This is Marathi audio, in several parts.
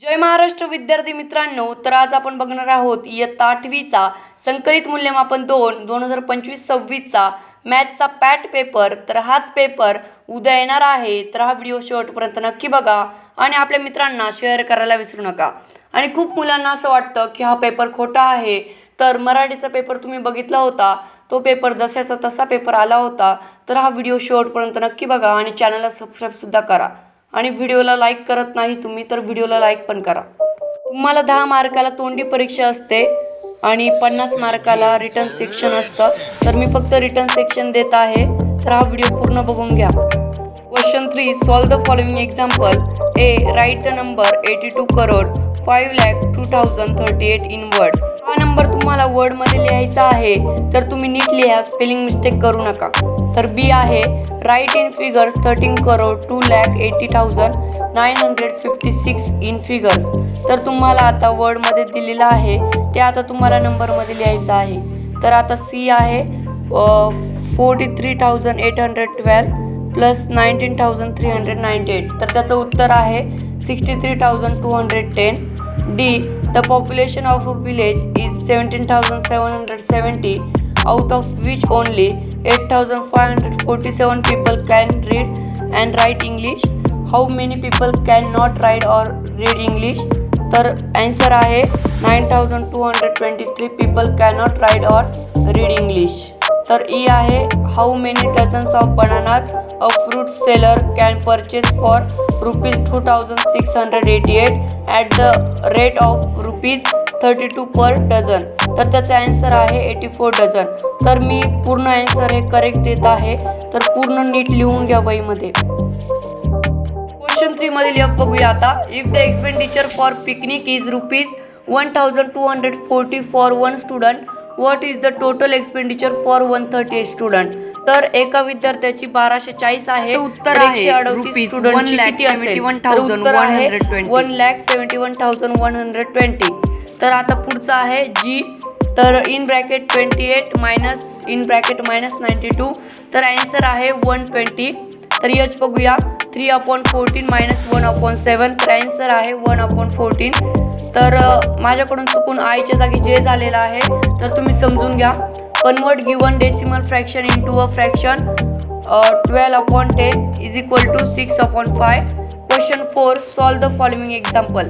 जय महाराष्ट्र विद्यार्थी मित्रांनो, तर आज आपण बघणार आहोत इयत्ता 8वीचा संकलित मूल्यमापन 2 2025-26चा मॅथचा पॅट पेपर। तर हाच पेपर उद्या येणार आहे, तर हा व्हिडिओ शेवटपर्यंत नक्की बघा आणि आपल्या मित्रांना शेअर करायला विसरू नका। आणि खूप मुलांना असं वाटतं की हा पेपर खोटा आहे, तर मराठीचा पेपर तुम्ही बघितला होता, तो पेपर जशाचा तसा पेपर आला होता। तर हा व्हिडिओ शेवटपर्यंत नक्की बघा आणि चॅनलला सबस्क्राईब सुद्धा करा आणि व्हिडिओला लाईक करत नाही तुम्ही, तर व्हिडिओला लाईक पण करा। तुम्हाला 10 मार्काला तोंडी परीक्षा असते आणि 50 मार्काला रिटर्न सेक्शन असतं, तर मी फक्त रिटर्न सेक्शन देत आहे, तर हा व्हिडिओ पूर्ण बघून घ्या। Question 3, solve the following example. A, write the number 82 crore 5,02,038 in words. हा नंबर तुम्हाला वर्ड मध्ये लिहायचा आहे, तर तुम्ही नीट लिहा, स्पेलिंग मिस्टेक करू नका। तर बी आहे, right in figures 13 crore 2,80,956 in figures. तर तुम्हाला आता वर्ड मध्ये दिलेला आहे, ते आता तुम्हाला नंबर मध्ये लिहायचं आहे। तर आता सी आहे, 43,812 प्लस 19,398, तर त्याचं उत्तर आहे 63,210। D, the population of a village is 17,770, out of which only 8,547 people can read and write English. How many people cannot write or read English? तर आन्सर आहे 9,223 people cannot write or read English. तर ई आहे, how many dozens of bananas a fruit seller can purchase for ₹2,688 at the rate of ₹32 per dozen. तर त्याचा आन्सर आहे 84 डझन। तर मी पूर्ण आन्सर हे करेक्ट देत आहे, तर पूर्ण नीट लिहून घ्या वहीमध्ये। क्वेश्चन 3 मधील एफ बघूया आता। If the expenditure for picnic is ₹1,240 for one student, what is the total expenditure for 138 student. तर एका विद्यार्थ्याची 1240 आहे, उत्तर आहे 138 स्टुडंटची किती असेल? तर उत्तर आहे 1,71,120। तर आता पुढचा आहे जी, तर in bracket 28 minus in bracket minus 92, तर आन्सर आहे 120। तर एच बघूया, 3/14 मायनस 1/7, तर आन्सर आहे 1/14। तर माझ्याकडून चुकून आयच्या जागी जे झालेलं आहे, तर तुम्ही समजून घ्या। Convert given decimal fraction into a fraction, 12/10 is equal to 6/5। Question 4, solve the following example.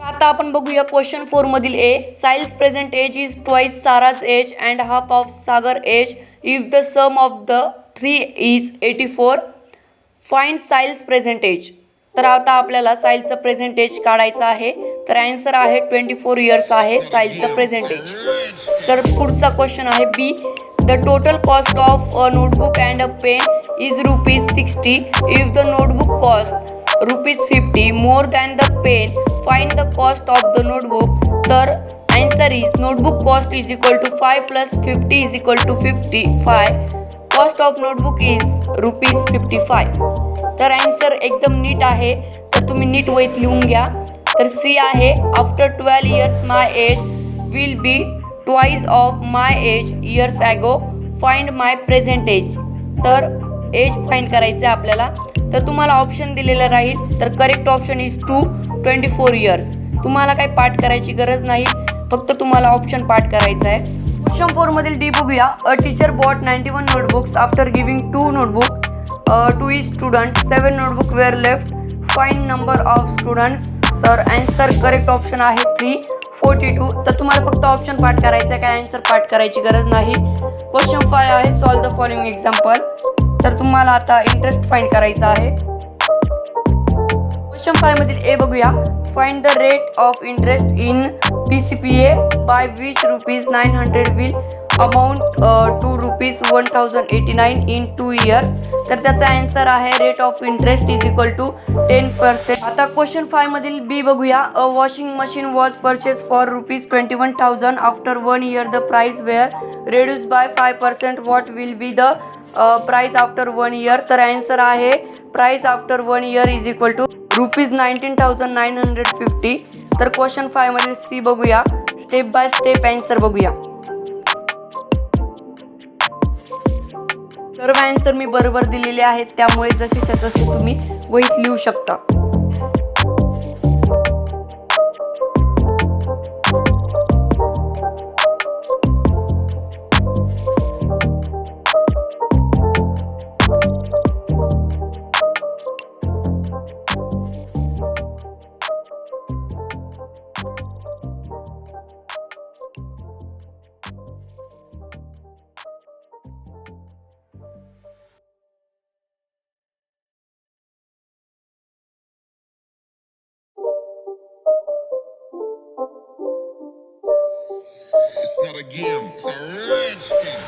आता आपण बघूया क्वेश्चन 4 मधील a, Sahil's present age is twice Sara's age and half of Sagar age if the sum of the 3 is 84, find Sahil's present age. तर आता आपल्याला साइलचं प्रेझेंट एज काढायचं आहे, तर आन्सर आहे 24 इयर्स आहे साइलचं प्रेझेंट एज। तर पुढचा क्वेश्चन आहे b, the total cost of a notebook and a pen is ₹60 if the notebook cost ₹50 more than the pen, find the cost of the notebook. तर answer is notebook cost is equal to 5 plus 50 is equal to 55, cost of notebook is ₹55। तर आन्सर एकदम नीट आहे, तर तुम्ही नीट वहीत लिहून घ्या। तर सी आहे, after 12 years my age will be twice of my age years ago, find my present age. तर एज फाइंड करायचं आहे आपल्याला, तर तुम्हाला ऑप्शन दिलेलं राहील, तर करेक्ट ऑप्शन इज 24 इयर्स। तुम्हाला काही पाठ करायची गरज नाही, फक्त तुम्हाला ऑप्शन पाठ करायचा आहे। क्वेश्चन 4 मधील डी बघूया। A teacher bought 91 notebooks after giving 2 notebook to each student, 7 notebook were left, find number of students। तर आन्सर करेक्ट ऑप्शन आहे 342। तर तुम्हाला फक्त ऑप्शन पाठ करायचं आहे, काय आन्सर पाठ करायची गरज नाही। क्वेश्चन 5 आहे, सॉल्व द फॉलोइंग एक्झाम्पल। तर तुम्हाला आता इंटरेस्ट फाइंड करायचा आहे। क्वेश्चन 5 मधील ए बघूया। Find the rate of interest in PCPA by which ₹900 will amount to ₹1,089 in 2 years. तर त्याचा आन्सर आहे rate of interest is equal to 10%। आता क्वेश्चन 5 मधील बी बघूया। A washing machine was purchase for ₹21,000 after 1 year the price were reduce by 5%, what will be the price after 1 year. तर आन्सर आहे price after 1 year is equal to ₹19,950। तर क्वेश्चन 5 मधील सी बघूया, स्टेप बाय स्टेप आन्सर बघूया। सर्व आन्सर मी बरोबर दिलेले आहेत, त्यामुळे जसेच्या तसे तुम्ही वहीत लिहू शकता. It's not a game, it's a rich thing.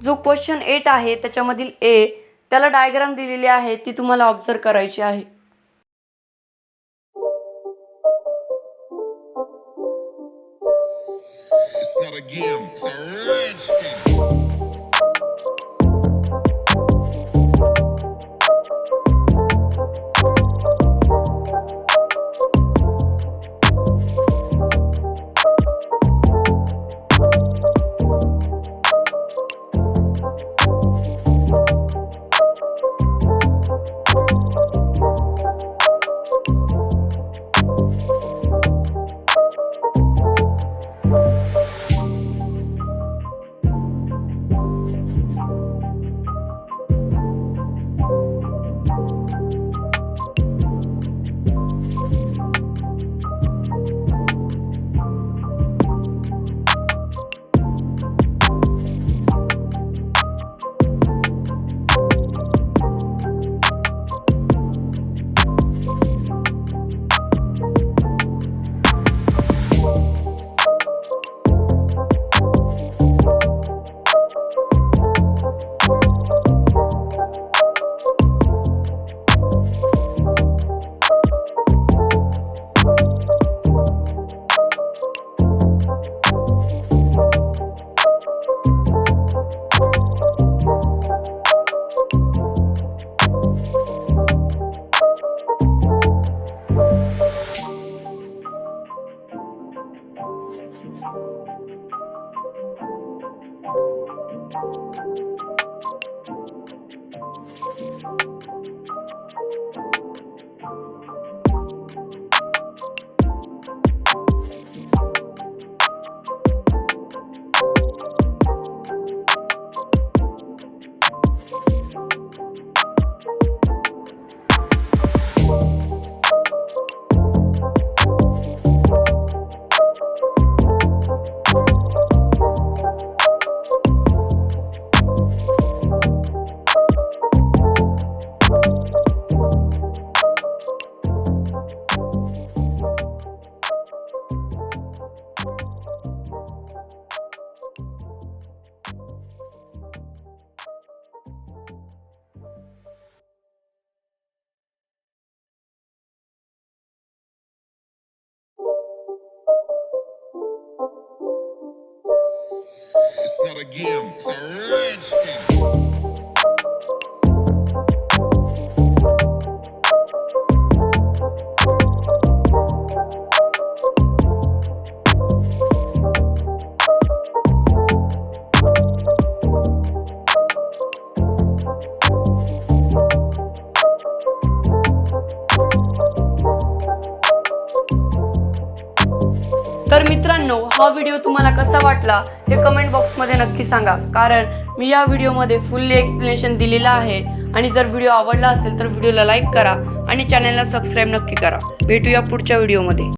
जो क्वेश्चन 8 आहे त्याच्यामधील ए, त्याला डायग्राम दिलेली आहे, ती तुम्हाला ऑब्झर्व करायची आहे. It's not a game, it's a rich thing. not a game, it's a rich thing. तर मित्रांनो, हा व्हिडिओ तुम्हाला कसा वाटला हे कमेंट बॉक्समध्ये नक्की सांगा, कारण मी या व्हिडिओमध्ये फुल्ली एक्सप्लेनेशन दिलेलं आहे. आणि जर व्हिडिओ आवडला असेल तर व्हिडिओला लाईक करा आणि चॅनलला सबस्क्राईब नक्की करा. भेटूया पुढच्या व्हिडिओमध्ये.